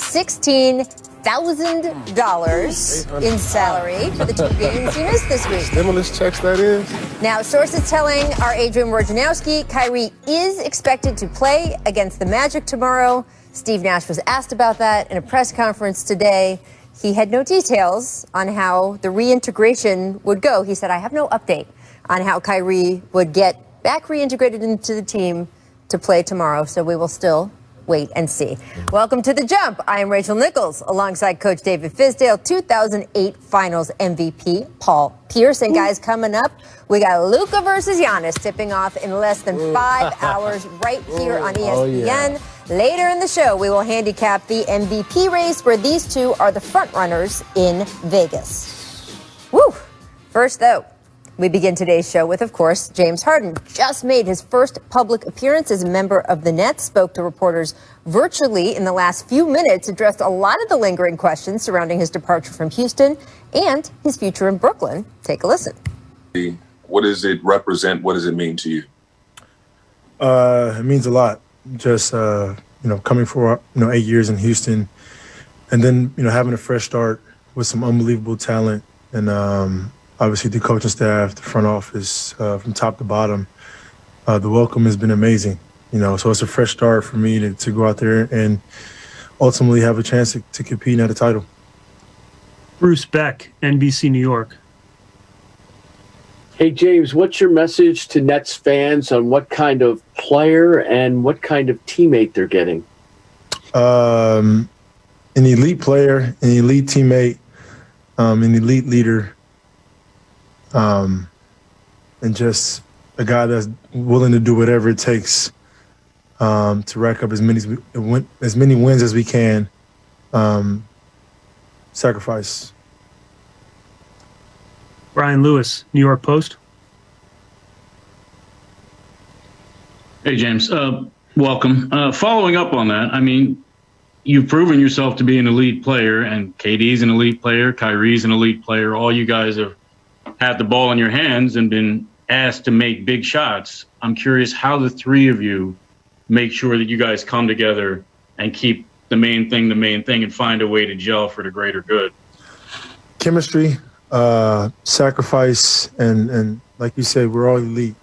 $16,000 in salary for the two games he missed this week. Stimulus checks, that is. Now, sources telling our Adrian Wojnarowski Kyrie is expected to play against the Magic tomorrow. Steve Nash was asked about that in a press conference today. He had no details on how the reintegration would go. He said, I have no update on how Kyrie would get back reintegrated into the team to play tomorrow. So we will still wait and see. Welcome to The Jump. I am Rachel Nichols alongside Coach David Fizdale, 2008 Finals MVP Paul Pierce. And guys, coming up, we got Luka versus Giannis tipping off in less than 5 hours right here on ESPN. Oh, yeah. Later in the show, we will handicap the MVP race where these two are the front runners in Vegas. Woo! First, though, we begin today's show with, of course, James Harden. Just made his first public appearance as a member of the Nets, spoke to reporters virtually in the last few minutes, addressed a lot of the lingering questions surrounding his departure from Houston and his future in Brooklyn. Take a listen. What does it represent? What does it mean to you? It means a lot. Just, coming for, 8 years in Houston and then, having a fresh start with some unbelievable talent and obviously the coaching staff, the front office, from top to bottom. The welcome has been amazing, so it's a fresh start for me to go out there and ultimately have a chance to compete at a title. Bruce Beck, NBC New York. Hey, James, what's your message to Nets fans on what kind of player and what kind of teammate they're getting? An elite player, an elite teammate, an elite leader, and just a guy that's willing to do whatever it takes to rack up as many wins as we can, sacrifice. Brian Lewis, New York Post. Hey, James. Welcome. Following up on that, you've proven yourself to be an elite player, and KD's an elite player, Kyrie's an elite player. All you guys have had the ball in your hands and been asked to make big shots. I'm curious how the three of you make sure that you guys come together and keep the main thing, and find a way to gel for the greater good. Chemistry. Sacrifice, and like you said, we're all elite,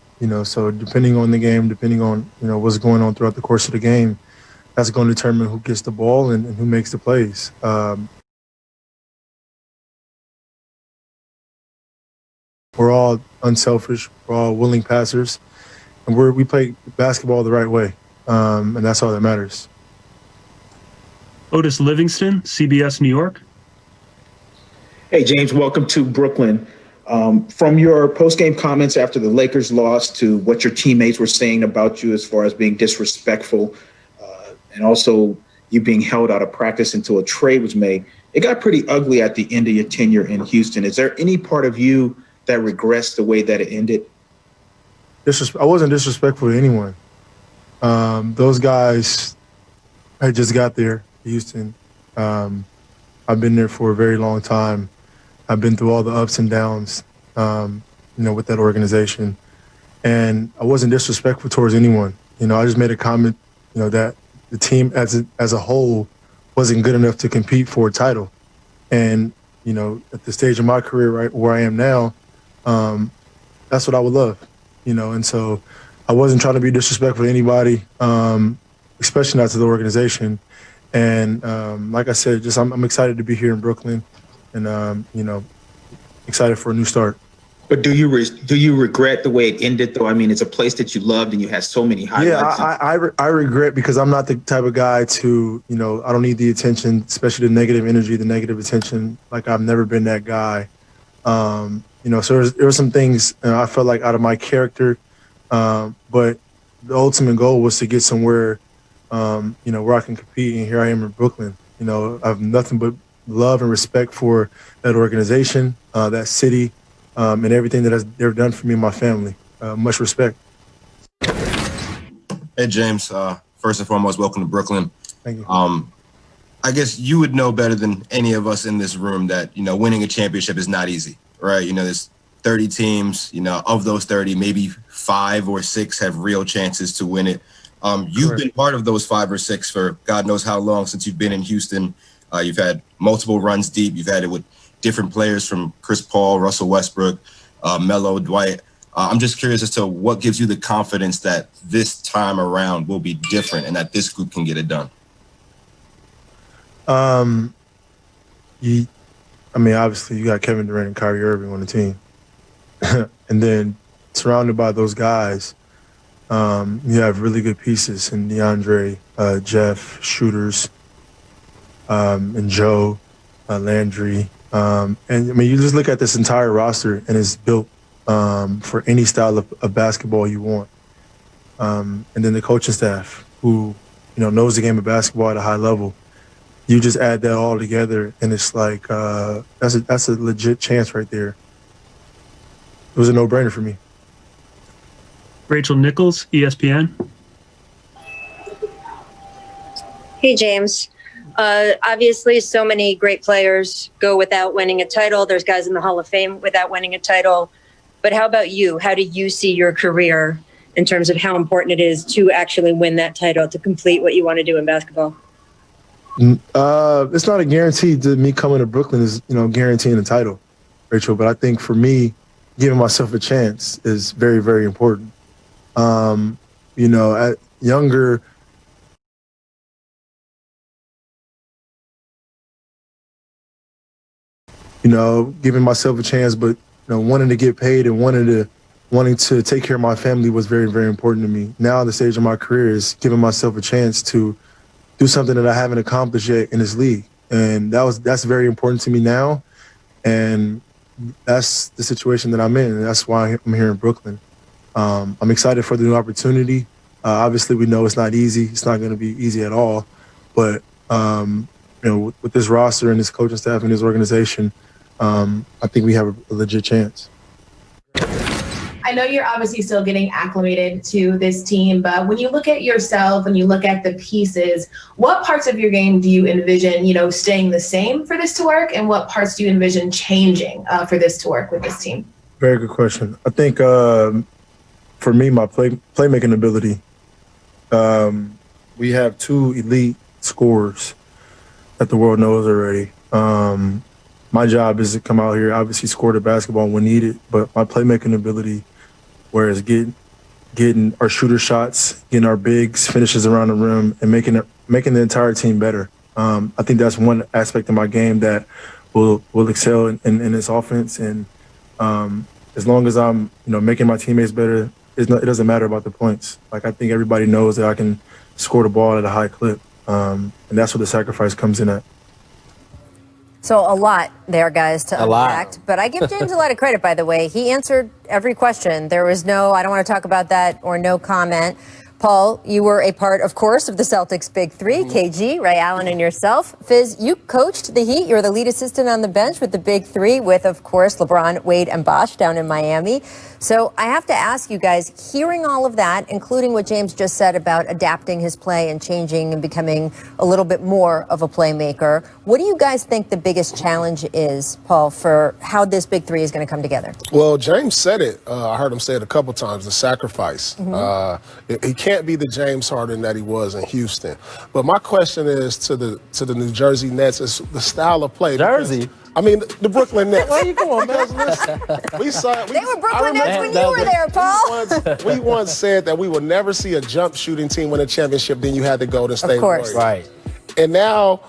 so depending on the game, depending on, what's going on throughout the course of the game, that's going to determine who gets the ball and who makes the plays. We're all unselfish, we're all willing passers, and we play basketball the right way, and that's all that matters. Otis Livingston, CBS New York. Hey, James, welcome to Brooklyn. From your post-game comments after the Lakers lost to what your teammates were saying about you as far as being disrespectful and also you being held out of practice until a trade was made, it got pretty ugly at the end of your tenure in Houston. Is there any part of you that regrets the way that it ended? I wasn't disrespectful to anyone. Those guys, I just got there, Houston. I've been there for a very long time. I've been through all the ups and downs, with that organization. And I wasn't disrespectful towards anyone. I just made a comment, that the team as a whole wasn't good enough to compete for a title. And, at the stage of my career, right where I am now, that's what I would love, And so I wasn't trying to be disrespectful to anybody, especially not to the organization. And like I said, I'm excited to be here in Brooklyn, and excited for a new start. But do you regret the way it ended, though? It's a place that you loved and you had so many highlights. Yeah, I regret because I'm not the type of guy to, I don't need the attention, especially the negative energy, the negative attention. Like, I've never been that guy. So there were some things I felt like out of my character, but the ultimate goal was to get somewhere where I can compete, and here I am in Brooklyn. I have nothing but love and respect for that organization, that city, and everything that they've done for me and my family. Much respect. Hey, James. First and foremost, welcome to Brooklyn. Thank you. I guess you would know better than any of us in this room that, winning a championship is not easy, right? There's 30 teams, of those 30, maybe 5 or 6 have real chances to win it. You've been part of those 5 or 6 for God knows how long since you've been in Houston. You've had multiple runs deep. You've had it with different players from Chris Paul, Russell Westbrook, Melo, Dwight. I'm just curious as to what gives you the confidence that this time around will be different and that this group can get it done. Obviously you got Kevin Durant and Kyrie Irving on the team. And then surrounded by those guys, you have really good pieces in DeAndre, Jeff, shooters, and Joe, Landry. You just look at this entire roster and it's built for any style of basketball you want. And then the coaching staff who, knows the game of basketball at a high level. You just add that all together and it's like, that's a legit chance right there. It was a no-brainer for me. Rachel Nichols, ESPN. Hey, James. Obviously, so many great players go without winning a title. There's guys in the Hall of Fame without winning a title. But how about you? How do you see your career in terms of how important it is to actually win that title, to complete what you want to do in basketball? It's not a guarantee that me coming to Brooklyn is, guaranteeing a title, Rachel. But I think for me, giving myself a chance is very, very important. At younger, giving myself a chance, but wanting to get paid and wanting to take care of my family was very, very important to me. Now, the stage of my career is giving myself a chance to do something that I haven't accomplished yet in this league, and that's very important to me now, and that's the situation that I'm in, and that's why I'm here in Brooklyn. I'm excited for the new opportunity. Obviously, we know it's not easy. It's not going to be easy at all, but with this roster and this coaching staff and this organization, I think we have a legit chance. I know you're obviously still getting acclimated to this team, but when you look at yourself and you look at the pieces, what parts of your game do you envision, staying the same for this to work, and what parts do you envision changing for this to work with this team? Very good question. I think for me, my playmaking ability, we have 2 elite scorers that the world knows already. My job is to come out here, obviously score the basketball when needed, but my playmaking ability, whereas getting our shooter shots, getting our bigs, finishes around the rim, and making the entire team better. I think that's one aspect of my game that will excel in this offense. And as long as I'm making my teammates better, it doesn't matter about the points. Like, I think everybody knows that I can score the ball at a high clip, and that's where the sacrifice comes in at. So a lot there, guys, to unpack. But I give James a lot of credit, by the way. He answered every question. There was no, I don't want to talk about that, or no comment. Paul, you were a part, of course, of the Celtics' Big Three, KG, Ray Allen, and yourself. Fizz, you coached the Heat. You're the lead assistant on the bench with the Big Three with, of course, LeBron, Wade, and Bosh down in Miami. So I have to ask you guys, hearing all of that, including what James just said about adapting his play and changing and becoming a little bit more of a playmaker, what do you guys think the biggest challenge is, Paul, for how this Big Three is going to come together? Well, James said it. I heard him say it a couple times, the sacrifice. He can't be the James Harden that he was in Houston. But my question is to the New Jersey Nets is the style of play. Jersey? The Brooklyn Nets. Where are you going, man? They were Brooklyn Nets when you were there, Paul. We once said that we would never see a jump shooting team win a championship, then you had to go to State Warriors. Right. And now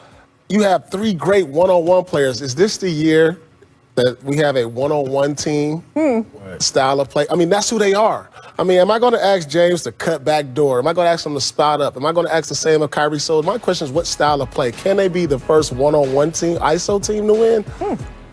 you have 3 great one-on-one players. Is this the year that we have a one-on-one team style of play? That's who they are. Am I going to ask James to cut back door? Am I going to ask him to spot up? Am I going to ask the same of Kyrie? So my question is, what style of play? Can they be the first one-on-one team, ISO team to win?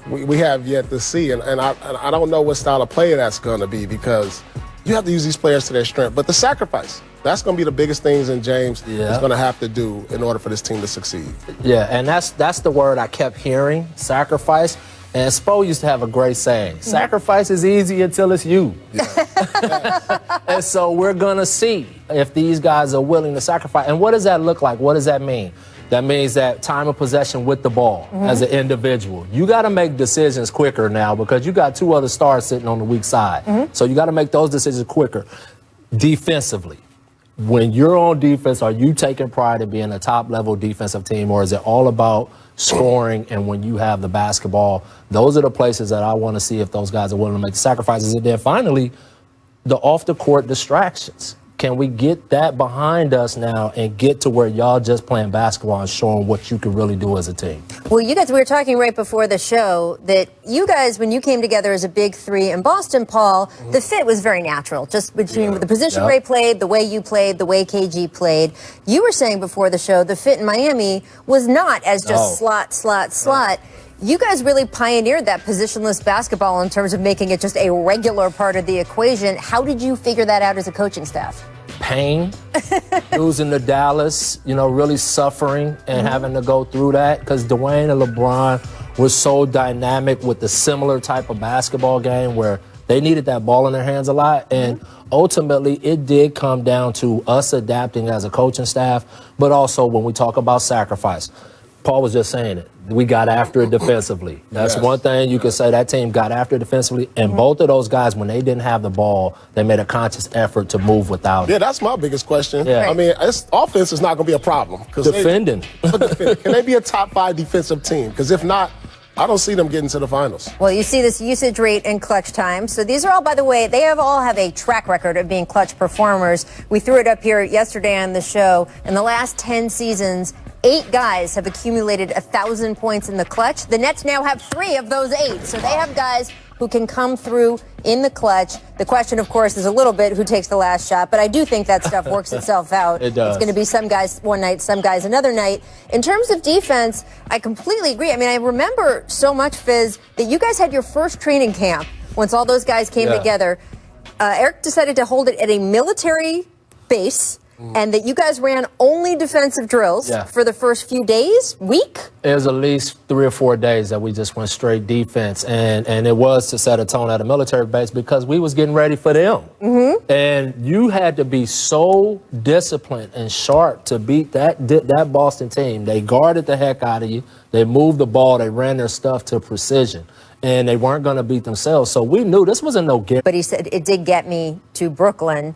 We have yet to see. And I don't know what style of play that's going to be, because you have to use these players to their strength. But the sacrifice, that's going to be the biggest things in James is going to have to do in order for this team to succeed. Yeah, and that's the word I kept hearing, sacrifice. And Spo used to have a great saying, sacrifice is easy until it's you. And so we're going to see if these guys are willing to sacrifice. And what does that look like? What does that mean? That means that time of possession with the ball as an individual. You got to make decisions quicker now, because you got 2 other stars sitting on the weak side. So you got to make those decisions quicker. Defensively, when you're on defense, are you taking pride in being a top-level defensive team, or is it all about scoring and when you have the basketball? Those are the places that I want to see if those guys are willing to make the sacrifices. And then finally, the off-the-court distractions. Can we get that behind us now and get to where y'all just playing basketball and showing what you can really do as a team? Well, you guys, we were talking right before the show that you guys, when you came together as a big three in Boston, Paul, the fit was very natural, just between the position Ray played, the way you played, the way KG played. You were saying before the show the fit in Miami was not as just slot. You guys really pioneered that positionless basketball in terms of making it just a regular part of the equation. How did you figure that out as a coaching staff? Pain, losing to Dallas, really suffering and having to go through that, because Dwayne and LeBron were so dynamic with the similar type of basketball game where they needed that ball in their hands a lot. And ultimately, it did come down to us adapting as a coaching staff, but also when we talk about sacrifice. Paul was just saying it. We got after it defensively. That's one thing you can say. That team got after it defensively. And both of those guys, when they didn't have the ball, they made a conscious effort to move without it. Yeah, that's my biggest question. Yeah. I mean, offense is not going to be a problem. Defending. Can they be a top 5 defensive team? Because if not, I don't see them getting to the finals. Well, you see this usage rate in clutch time. So these are all, by the way, they all have a track record of being clutch performers. We threw it up here yesterday on the show. In the last 10 seasons, 8 guys have accumulated 1,000 points in the clutch. The Nets now have 3 of those 8. So they have guys who can come through in the clutch. The question, of course, is a little bit who takes the last shot. But I do think that stuff works itself out. It does. It's going to be some guys one night, some guys another night. In terms of defense, I completely agree. I mean, I remember so much, Fizz, that you guys had your first training camp once all those guys came together. Eric decided to hold it at a military base. And that you guys ran only defensive drills for the first few days, week? It was at least 3 or 4 days that we just went straight defense. And it was to set a tone at a military base because we was getting ready for them. And you had to be so disciplined and sharp to beat that Boston team. They guarded the heck out of you. They moved the ball. They ran their stuff to precision. And they weren't going to beat themselves. So we knew this wasn't no guarantee. But he said it did get me to Brooklyn.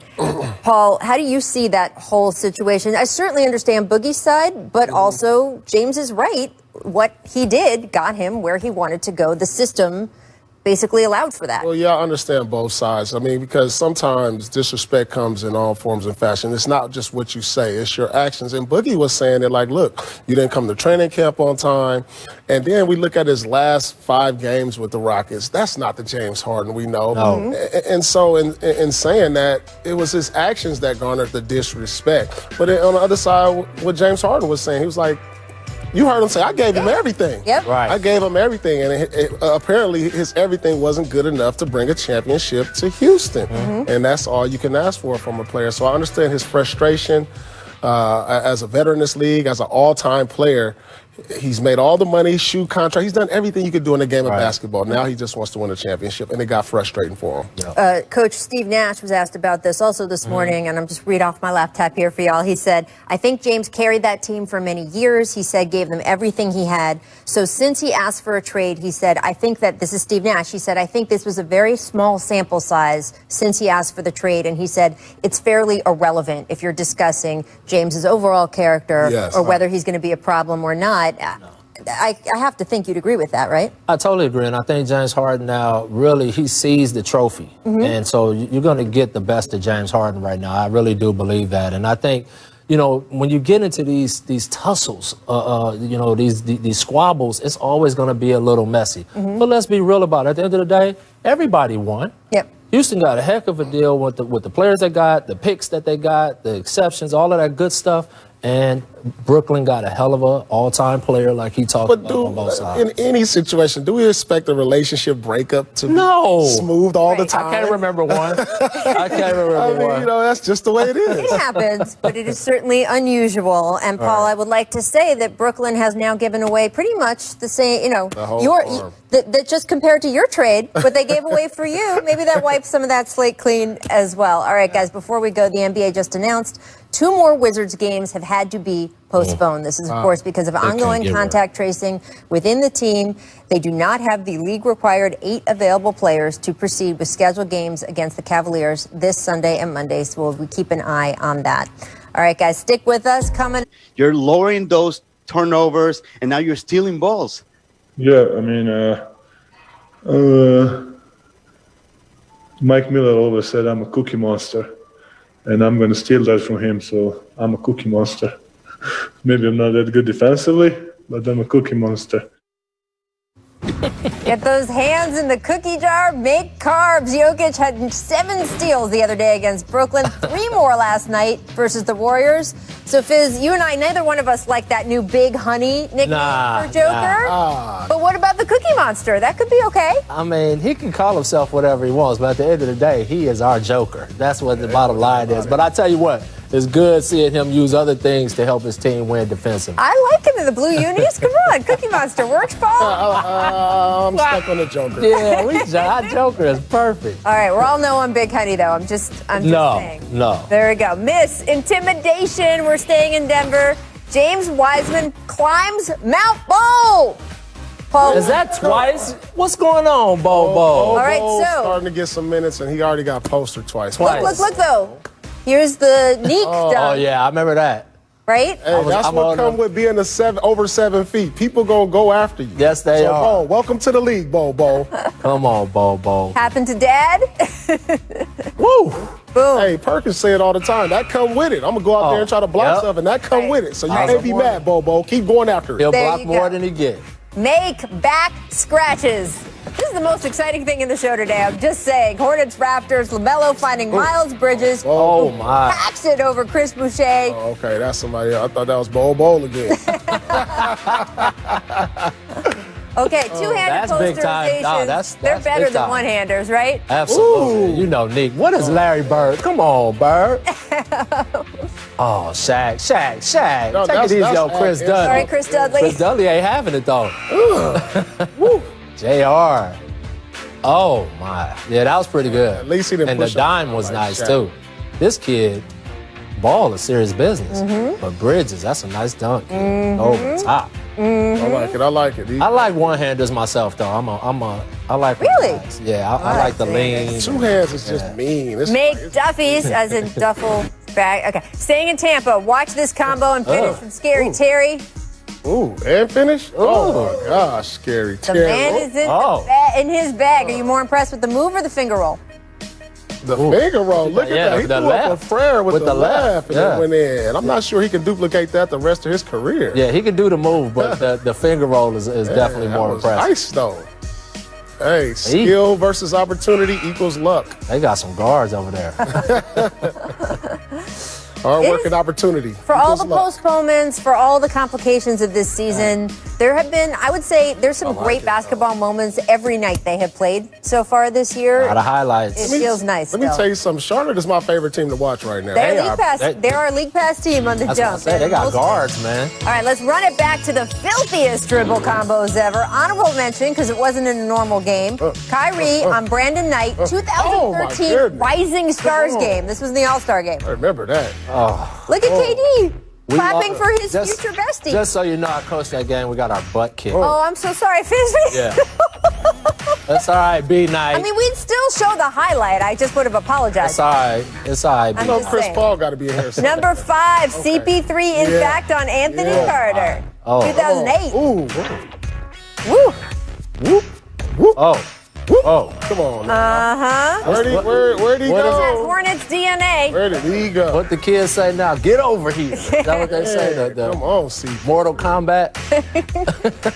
Paul, how do you see that whole situation? I certainly understand Boogie's side, but also James is right. What he did got him where he wanted to go. The system basically allowed for that. Well, yeah, I understand both sides. I mean, because sometimes disrespect comes in all forms and fashion. It's not just what you say, it's your actions. And Boogie was saying it like, look, you didn't come to training camp on time. And then we look at his last 5 games with the Rockets. That's not the James Harden we know. No. And so in saying that, it was his actions that garnered the disrespect. But on the other side, what James Harden was saying, he was like, you heard him say, I gave him everything. Yep. I gave him everything. And apparently his everything wasn't good enough to bring a championship to Houston. And that's all you can ask for from a player. So I understand his frustration as a veteran in this league, as an all-time player. He's made all the money, shoe contract. He's done everything you could do in the game of basketball. Now he just wants to win a championship, and it got frustrating for him. Coach Steve Nash was asked about this also this morning, and I'm just read off my laptop here for y'all. He said, I think James carried that team for many years. He said, gave them everything he had. So since he asked for a trade, he said, I think that this is Steve Nash. He said, I think this was a very small sample size since he asked for the trade. And he said, it's fairly irrelevant if you're discussing James's overall character or whether he's going to be a problem or not. I have to think you'd agree with that, right? I totally agree. And I think James Harden now really, he sees the trophy. And so you're going to get the best of James Harden right now. I really do believe that. And I think, when you get into these tussles, these squabbles, it's always going to be a little messy. But let's be real about it. At the end of the day, everybody won. Yep. Houston got a heck of a deal with the players they got, the picks that they got, the exceptions, all of that good stuff. And Brooklyn got a hell of an all-time player like he talked about on both sides. In any situation, do we expect a relationship breakup to be smooth all the time? I can't remember one. That's just the way it is. It happens, but it is certainly unusual. And Paul, I would like to say that Brooklyn has now given away pretty much the same, the whole that just compared to your trade, but they gave away for you. Maybe that wipes some of that slate clean as well. All right, guys, before we go, the NBA just announced 2 more Wizards games have had to be postponed. This is, of course, because of ongoing contact tracing within the team. They do not have the league-required 8 available players to proceed with scheduled games against the Cavaliers this Sunday and Monday, so we'll keep an eye on that. All right, guys, stick with us. You're lowering those turnovers, and now you're stealing balls. Yeah, I mean, Mike Miller always said I'm a cookie monster, and I'm going to steal that from him, so I'm a cookie monster. Maybe I'm not that good defensively, but I'm a cookie monster. Get those hands in the cookie jar, make carbs. Jokic had 7 steals the other day against Brooklyn, 3 more last night versus the Warriors. So, Fizz, you and I, neither one of us like that new Big Honey nickname for Joker. But what about the Cookie Monster? That could be okay. I mean, he can call himself whatever he wants, but at the end of the day, he is our Joker. That's what the bottom line is. But I tell you what, it's good seeing him use other things to help his team win defensively. I like him in the blue unis. Come on, Cookie Monster works, Paul. I'm stuck on the Joker. Yeah, our Joker is perfect. All right, we're all no on Big Honey, though. I'm just saying. No. There we go. Miss Intimidation. We're staying in Denver. James Wiseman climbs Mount Bo. Paul, is that twice? What's going on, Bo? All right, so starting to get some minutes, and he already got postered twice. Look, though. Here's the Neek dunk. Oh, yeah, I remember that. Right? Hey, that's what comes with being over 7 feet. People gonna go after you. Yes, they are. Bo, welcome to the league, Bo. Come on, Bo. Happened to Dad? Woo! Boom. Hey, Perkins say it all the time. That come with it. I'm gonna go out there and try to block stuff, and that come with it. So you can't be mad, Bo. Keep going after it. He'll block more than he gets. Make back scratches. This is the most exciting thing in the show today. I'm just saying. Hornets, Raptors, LaMelo finding Miles Bridges. Oh, my. Packs it over Chris Boucher. Oh, okay, that's somebody else. I thought that was Bo again. Okay, two-handed posterizations. They're better than one-handers, right? Absolutely. Ooh. You know, Nick. What is Larry Bird? Come on, Bird. Oh, Shaq. No, take it easy on Chris Dudley. Sorry, Chris Dudley. Chris Dudley ain't having it, though. JR. Oh, my. Yeah, that was pretty good. At least he didn't push. And the dime was nice, too. This kid, ball is serious business. But Bridges, that's a nice dunk. Over the top. I like it. I like one-handers myself, though. I like really? Yeah, I like the lean. 2 hands is just mean. Make Duffies, as in duffel bag. Okay, staying in Tampa. Watch this combo and finish from Scary Terry. Ooh, and finish? Oh, my gosh, Scary Terry. The man is in his bag. Are you more impressed with the move or the finger roll? The finger roll. Look at that. He threw up a prayer with the left and it went in. I'm not sure he can duplicate that the rest of his career. Yeah, he can do the move, but the finger roll is definitely more impressive. Nice, though. Hey, skill versus opportunity equals luck. They got some guards over there. Hard work and opportunity. For all the postponements, for all the complications of this season, there have been, I would say, there's some great basketball moments every night they have played so far this year. A lot of highlights. It feels nice. Let me tell you something. Charlotte is my favorite team to watch right now. They're our League Pass team on the jump. They got guards, man. All right, let's run it back to the filthiest dribble combos ever. Honorable mention, because it wasn't in a normal game. Kyrie on Brandon Knight, 2013 Rising Stars game. This was in the All-Star game. I remember that. Look at KD clapping for his future bestie. Just so you know, I coached that game. We got our butt kicked. Oh, I'm so sorry, Fizz. Yeah. That's all right, B-Night. I mean, we'd still show the highlight. I just would have apologized. It's all right. It's all right, B-Night. Chris Paul got to be here. Number 5, CP3 in fact on Anthony Carter. 2008. Woo. Oh, come on. Where'd he go? Hornets DNA. Where did he go? What the kids say now? Get over here. Is that what they say? Come on, see. Mortal Kombat.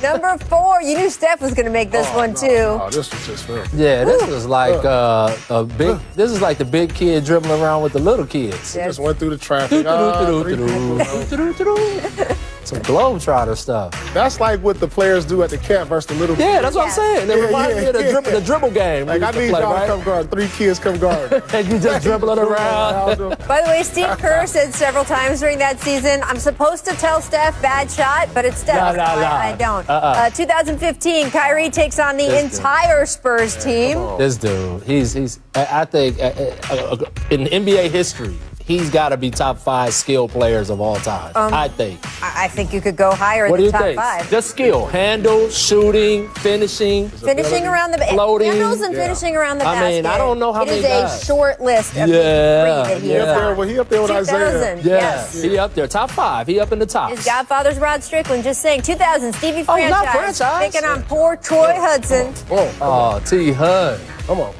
Number 4. You knew Steph was going to make this one too. Oh, this was just fun. Yeah, this was like a big. This is like the big kid dribbling around with the little kids. He just went through the traffic. Some Globetrotter stuff. That's like what the players do at the camp versus the little kids. Yeah, that's what I'm saying. It reminds me of the dribble game. Like, I need y'all to come guard. 3 kids come guard. And you just dribbling around. By the way, Steve Kerr said several times during that season, I'm supposed to tell Steph bad shot, but it's Steph. I don't. 2015, Kyrie takes on the entire Spurs team. This dude, he's I think, in NBA history, he's got to be top 5 skill players of all time, I think. I think you could go higher What in do the you top think? 5. Just skill. Handle, shooting, finishing. Finishing around the floating. handles and finishing around the basket. I mean, I don't know how many It is guys. a short list of the 3 that he is on. Well, he up there with 2000, Isaiah. yes. He up there. Top 5. He up in the top. His godfather's Rod Strickland, just saying. 2000, Stevie Oh, not Franchise. Franchise. Taking on poor Troy Hudson. Oh, T-Hud. Come on.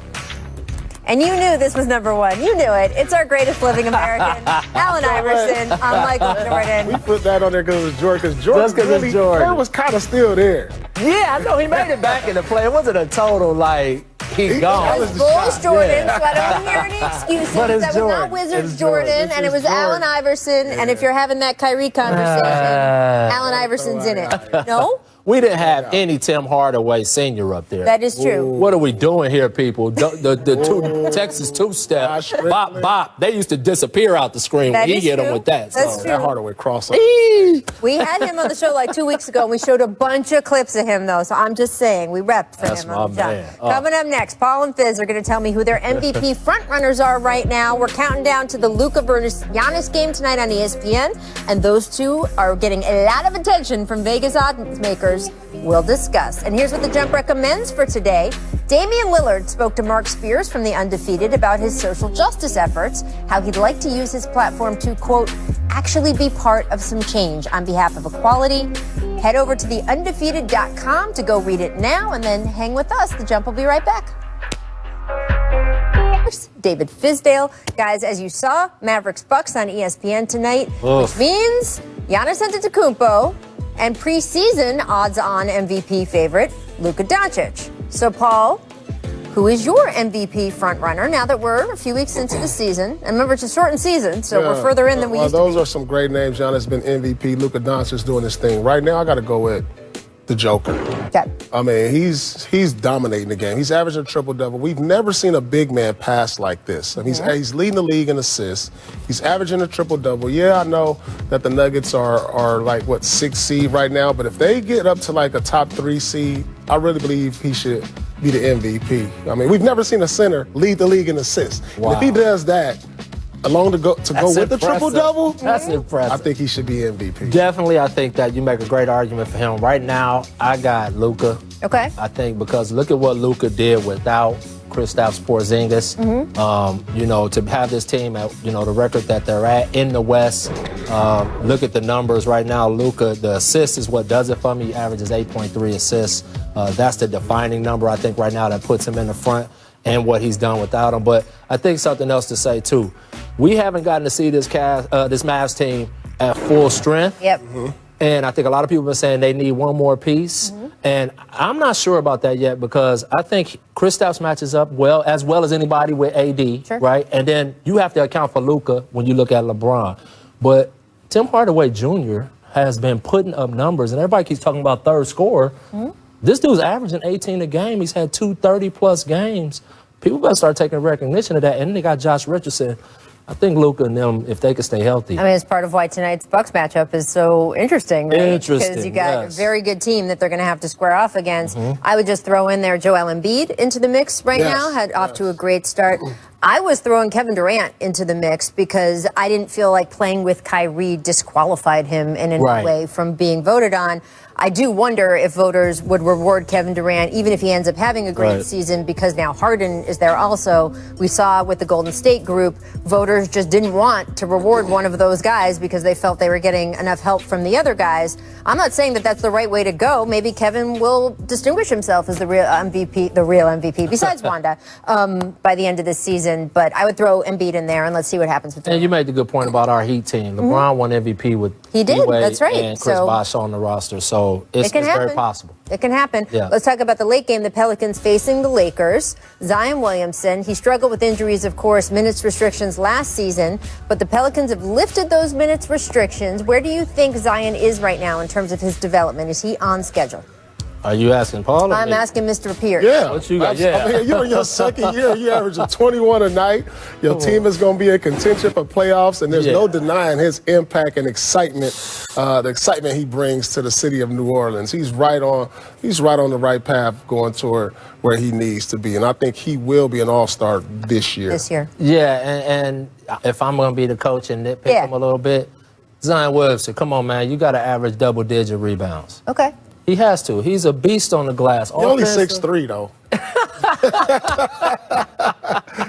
And you knew this was number 1. You knew it. It's our greatest living American, Allen Iverson, on Michael Jordan. We put that on there because it was Jordan. Because Jordan, Just 'cause it's Jordan. Jordan was kind of still there. Yeah, I know. He made it back in the play. It wasn't a total, like, he gone. It was Bulls Jordan, so I don't hear any excuses. But it's That was Jordan. not Wizards It's Jordan, and it was Allen Iverson. And if you're having that Kyrie conversation, Allen Iverson's in it. No? We didn't have any Tim Hardaway Sr. up there. That is true. What are we doing here, people? The two Texas two-step, bop, bop, they used to disappear out the screen That when he is hit them true. with that. That's so. true. That Hardaway crossover. We had him on the show like 2 weeks ago, and we showed a bunch of clips of him, though. So I'm just saying, we repped for That's him on the my show. man. Oh. Coming up next, Paul and Fizz are going to tell me who their MVP frontrunners are right now. We're counting down to the Luka versus Giannis game tonight on ESPN, and those two are getting a lot of attention from Vegas odds makers. We'll discuss. And here's what the Jump recommends for today. Damian Lillard spoke to Mark Spears from The Undefeated about his social justice efforts, how he'd like to use his platform to, quote, actually be part of some change on behalf of equality. Head over to theundefeated.com to go read it now, and then hang with us. The Jump will be right back. David Fizdale. Guys, as you saw, Mavericks Bucks on ESPN tonight, which means Giannis Antetokounmpo and preseason odds-on MVP favorite, Luka Doncic. So, Paul, who is your MVP frontrunner now that we're a few weeks into the season? And remember, it's a shortened season, so we're further in than we used to be. Those are some great names. Giannis been MVP. Luka Doncic doing his thing. Right now, I got to go with the Joker. Okay. I mean, he's dominating the game. He's averaging a triple-double. We've never seen a big man pass like this. I mean, he's leading the league in assists. He's averaging a triple-double. Yeah, I know that the Nuggets are like, 6th seed right now, but if they get up to like a top 3 seed, I really believe he should be the MVP. I mean, we've never seen a center lead the league in assists. Wow. And if he does that, along to go with the triple-double, That's impressive. I think he should be MVP. Definitely, I think that you make a great argument for him. Right now, I got Luka. Okay. I think because look at what Luka did without Kristaps Porzingis. To have this team at, the record that they're at in the West. Look at the numbers right now. Luka, the assist is what does it for me. He averages 8.3 assists. That's the defining number, I think, right now that puts him in the front and what he's done without him. But I think something else to say, too. We haven't gotten to see this Mavs team at full strength. Yep. And I think a lot of people have been saying they need one more piece. And I'm not sure about that yet because I think Kristaps matches up as well as anybody with AD, right? And then you have to account for Luka when you look at LeBron. But Tim Hardaway Jr. has been putting up numbers, and everybody keeps talking about third scorer. This dude's averaging 18 a game. He's had 2 30-plus games. People better start taking recognition of that. And then they got Josh Richardson. I think Luka and them, if they could stay healthy. I mean, it's part of why tonight's Bucks matchup is so interesting, right? Interesting, Because you got a very good team that they're going to have to square off against. I would just throw in there Joel Embiid into the mix right now, off to a great start. I was throwing Kevin Durant into the mix because I didn't feel like playing with Kyrie disqualified him in any way from being voted on. I do wonder if voters would reward Kevin Durant, even if he ends up having a great season, because now Harden is there also. We saw with the Golden State group, voters just didn't want to reward one of those guys because they felt they were getting enough help from the other guys. I'm not saying that that's the right way to go. Maybe Kevin will distinguish himself as the real MVP, besides Wanda, by the end of this season. But I would throw Embiid in there and let's see what happens with him. And you made the good point about our Heat team. LeBron won MVP with D-Wade that's right. and Chris Bosh on the roster. So it's very possible. It can happen. Yeah. Let's talk about the late game. The Pelicans facing the Lakers. Zion Williamson, he struggled with injuries, of course, minutes restrictions last season, but the Pelicans have lifted those minutes restrictions. Where do you think Zion is right now in terms of his development? Is he on schedule? Are you asking Paul? I'm asking Mr. Pierce. Yeah. What you got? I mean, you're in your second year. You averaging 21 a night. Your team is going to be in contention for playoffs, and there's no denying his impact and excitement, the excitement he brings to the city of New Orleans. He's right on the right path going toward where he needs to be, and I think he will be an all-star this year. Yeah, and if I'm going to be the coach and nitpick him a little bit, Zion Williamson, come on, man, you got to average double-digit rebounds. Okay. He has to. He's a beast on the glass. He's only 6'3", though.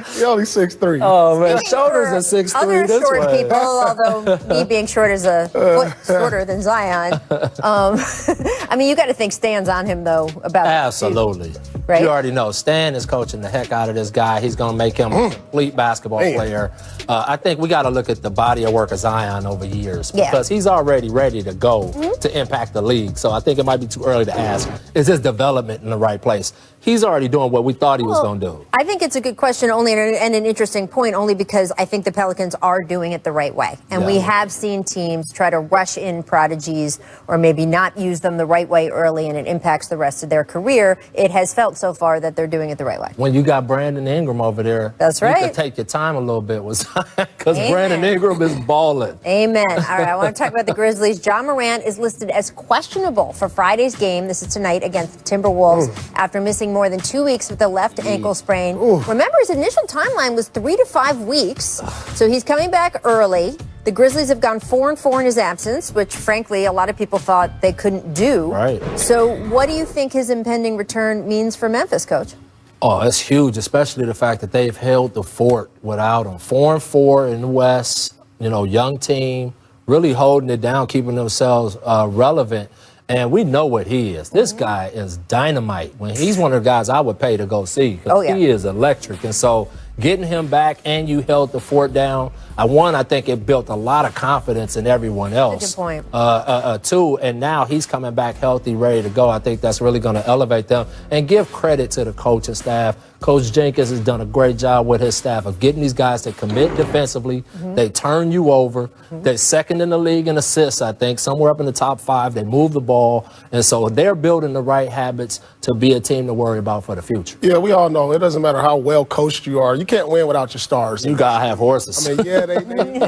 He's only 6'3". Oh, man. Shoulders are 6'3". Other short people, although me being short is a foot shorter than Zion. I mean, you got to think Stan's on him, though, about Absolutely. Right? You already know. Stan is coaching the heck out of this guy. He's going to make him a complete basketball player. I think we got to look at the body of work of Zion over years because he's already ready to go to impact the league. So I think it might be too early to ask, is his development in the right place? He's already doing what we thought he was going to do. I think it's a good question and an interesting point only because I think the Pelicans are doing it the right way. And we have seen teams try to rush in prodigies or maybe not use them the right way early and it impacts the rest of their career. It has felt so far that they're doing it the right way. When you got Brandon Ingram over there, that's right. You can take your time a little bit with because Brandon Ingram is balling. Amen. All right, I want to talk about the Grizzlies. Ja Morant is listed as questionable for Friday's game. This is tonight against the Timberwolves after missing more than 2 weeks with a left ankle sprain. Remember, his initial timeline was 3 to 5 weeks, so he's coming back early. The Grizzlies have gone 4-4 in his absence, which, frankly, a lot of people thought they couldn't do. Right. So what do you think his impending return means for Memphis, Coach? Oh, it's huge, especially the fact that they've held the fort without him. 4-4 in the West, young team, really holding it down, keeping themselves relevant. And we know what he is. This guy is dynamite. When he's one of the guys I would pay to go see. He is electric. And so getting him back and you held the fort down, I think it built a lot of confidence in everyone else. That's a good point. Too. And now he's coming back healthy, ready to go. I think that's really going to elevate them. And give credit to the coaching staff. Coach Jenkins has done a great job with his staff of getting these guys to commit defensively. They turn you over. They're second in the league in assists, I think, somewhere up in the top 5. They move the ball. And so they're building the right habits to be a team to worry about for the future. Yeah, we all know it doesn't matter how well coached you are. You can't win without your stars. You got to have horses. I mean, yeah, they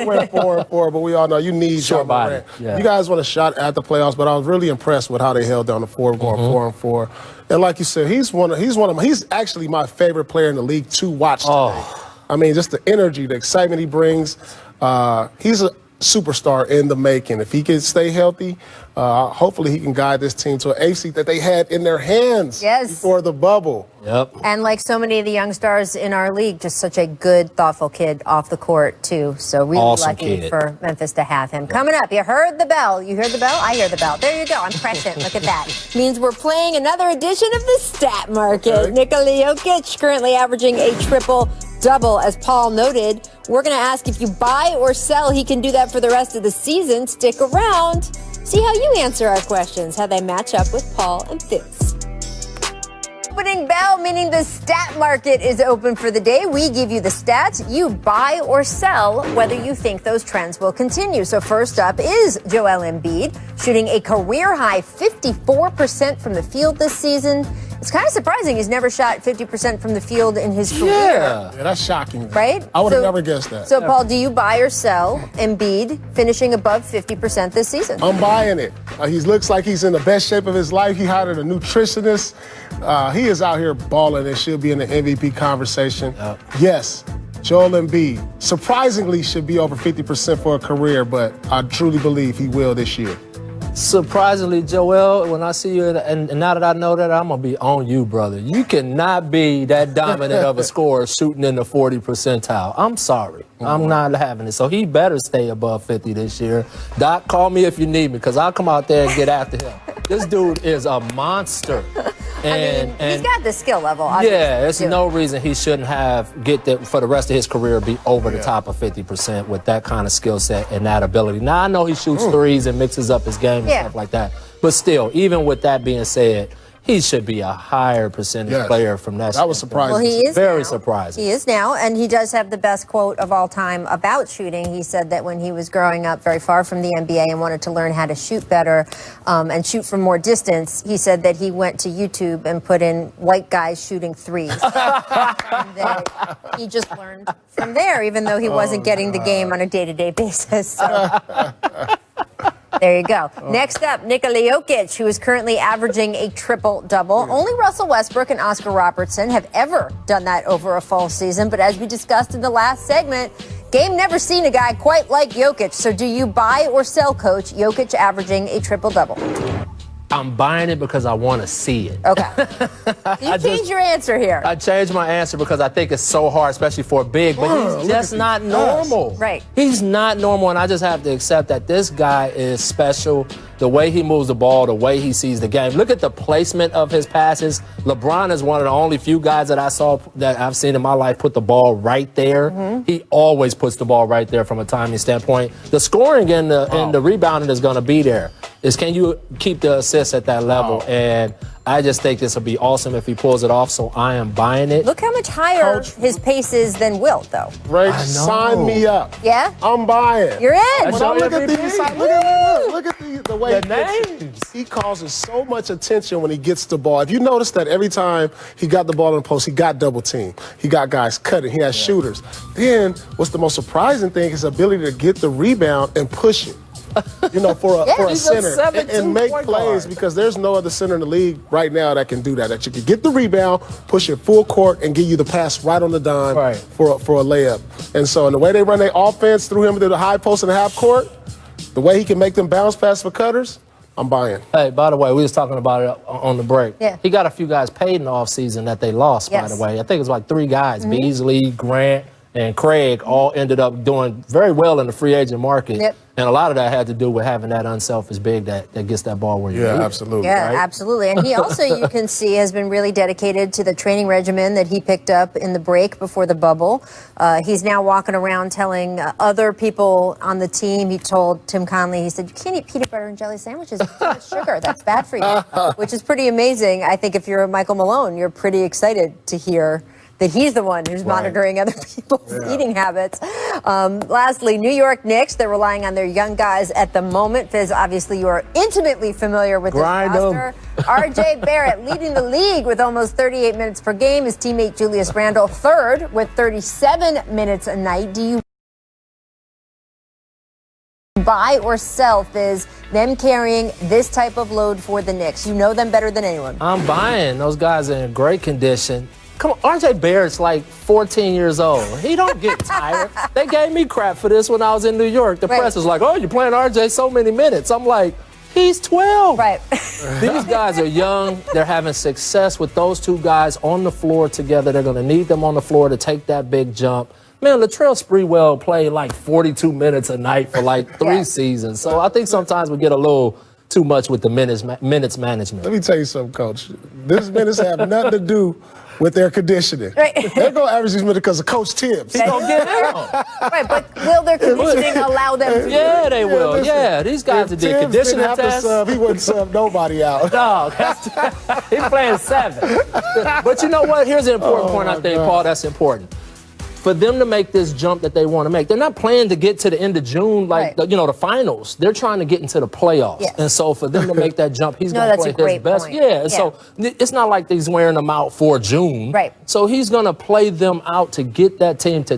went 4-4, but we all know you need short body. You guys want a shot at the playoffs, but I was really impressed with how they held down the fort, going 4-4. And like you said, he's actually my favorite player in the league to watch today. I mean, just the energy, the excitement he brings. He's a superstar in the making. If he can stay healthy, hopefully he can guide this team to an eighth seed that they had in their hands before the bubble. And like so many of the young stars in our league, just such a good, thoughtful kid off the court, too. So really lucky for Memphis to have him. Coming up, you heard the bell. You heard the bell? I hear the bell. There you go. I'm prescient. Look at that. Means we're playing another edition of the Stat Market. Nikola Jokic currently averaging a triple-double, as Paul noted. We're going to ask if you buy or sell. He can do that for the rest of the season. Stick around. See how you answer our questions, how they match up with Paul and Fitz. Opening bell, meaning the stat market is open for the day. We give you the stats. You buy or sell whether you think those trends will continue. So first up is Joel Embiid, shooting a career-high 54% from the field this season. It's kind of surprising he's never shot 50% from the field in his career. Yeah, that's shocking. Right? I would have never guessed that. So, Paul, do you buy or sell Embiid finishing above 50% this season? I'm buying it. He looks like he's in the best shape of his life. He hired a nutritionist. He is out here balling and should be in the MVP conversation. Yes, Joel Embiid surprisingly should be over 50% for a career, but I truly believe he will this year. Surprisingly, Joel, when I see you, and now that I know that, I'm going to be on you, brother. You cannot be that dominant of a scorer shooting in the 40 percentile. I'm sorry. I'm not having it. So he better stay above 50 this year. Doc, call me if you need me, because I'll come out there and get after him. This dude is a monster. And he's got the skill level. Obviously. Yeah, there's no reason he shouldn't get that for the rest of his career, be over the top of 50% with that kind of skill set and that ability. Now, I know he shoots threes and mixes up his game and stuff like that. But still, even with that being said, he should be a higher percentage player from that. That was surprising. Well, he is very now. surprising. He is now, and he does have the best quote of all time about shooting. He said that when he was growing up very far from the NBA and wanted to learn how to shoot better and shoot from more distance, he said that he went to YouTube and put in white guys shooting threes. And that he just learned from there, even though he wasn't getting the game on a day-to-day basis. So. There you go. Next up, Nikola Jokic, who is currently averaging a triple-double. Only Russell Westbrook and Oscar Robertson have ever done that over a full season. But as we discussed in the last segment, game never seen a guy quite like Jokic. So do you buy or sell, Coach, Jokic averaging a triple-double? I'm buying it because I want to see it. Okay. You changed your answer here. I changed my answer because I think it's so hard, especially for a big, but he's just not normal. Right. He's not normal, and I just have to accept that this guy is special. The way he moves the ball, the way he sees the game. Look at the placement of his passes. LeBron is one of the only few guys that I've seen in my life put the ball right there. Mm-hmm. He always puts the ball right there from a timing standpoint. The scoring and the rebounding is going to be there. Can you keep the assists at that level? And I just think this will be awesome if he pulls it off, so I am buying it. Look how much higher his pace is than Wilt, though. Right, sign me up. Yeah? I'm buying. You're in. When I look at these, look at the way he causes so much attention when he gets the ball. If you notice that every time he got the ball in the post, he got double teamed. He got guys cutting. He has shooters. Then what's the most surprising thing is his ability to get the rebound and push it. You know, for a center and make plays, because there's no other center in the league right now that can do that. That you can get the rebound, push it full court, and give you the pass right on the dime for a layup. And so, in the way they run their offense through him to the high post and the half court, the way he can make them bounce pass for cutters, I'm buying. Hey, by the way, we was talking about it on the break. Yeah. He got a few guys paid in the offseason that they lost, by the way. I think it's like 3 guys, Beasley, Grant, and Craig all ended up doing very well in the free agent market. Yep. And a lot of that had to do with having that unselfish big that gets that ball where you need it. Absolutely. Yeah, right? absolutely. And he also, you can see, has been really dedicated to the training regimen that he picked up in the break before the bubble. He's now walking around telling other people on the team, he told Tim Conley, he said, you can't eat peanut butter and jelly sandwiches with too much sugar. That's bad for you, which is pretty amazing. I think if you're Michael Malone, you're pretty excited to hear that he's the one who's monitoring other people's eating habits. Lastly, New York Knicks, they're relying on their young guys at the moment. Fizz, obviously you are intimately familiar with this roster. RJ Barrett leading the league with almost 38 minutes per game. His teammate Julius Randle third with 37 minutes a night. Do you buy or sell, Fizz, them carrying this type of load for the Knicks? You know them better than anyone. I'm buying. Those guys are in great condition. Come on, RJ Barrett's like 14 years old. He don't get tired. They gave me crap for this when I was in New York. The press was like, oh, you're playing RJ so many minutes. I'm like, he's 12. Right. These guys are young. They're having success with those 2 guys on the floor together. They're going to need them on the floor to take that big jump. Man, Latrell Sprewell played like 42 minutes a night for like 3 seasons. So I think sometimes we get a little too much with the minutes management. Let me tell you something, Coach. These minutes have nothing to do with their conditioning. Right. They're going to average these minutes because of Coach Tibbs. He's going to get out. Right, but will their conditioning allow them to? Yeah, they will. Listen, these guys that did conditioning tests. He wouldn't sub nobody out. No, he's playing 7. But you know what? Here's an important point, I think, Paul, that's important. For them to make this jump that they want to make, they're not planning to get to the end of June like the finals. They're trying to get into the playoffs, and so for them to make that jump, he's going to play his best. Yeah, so it's not like he's wearing them out for June. Right. So he's going to play them out to get that team to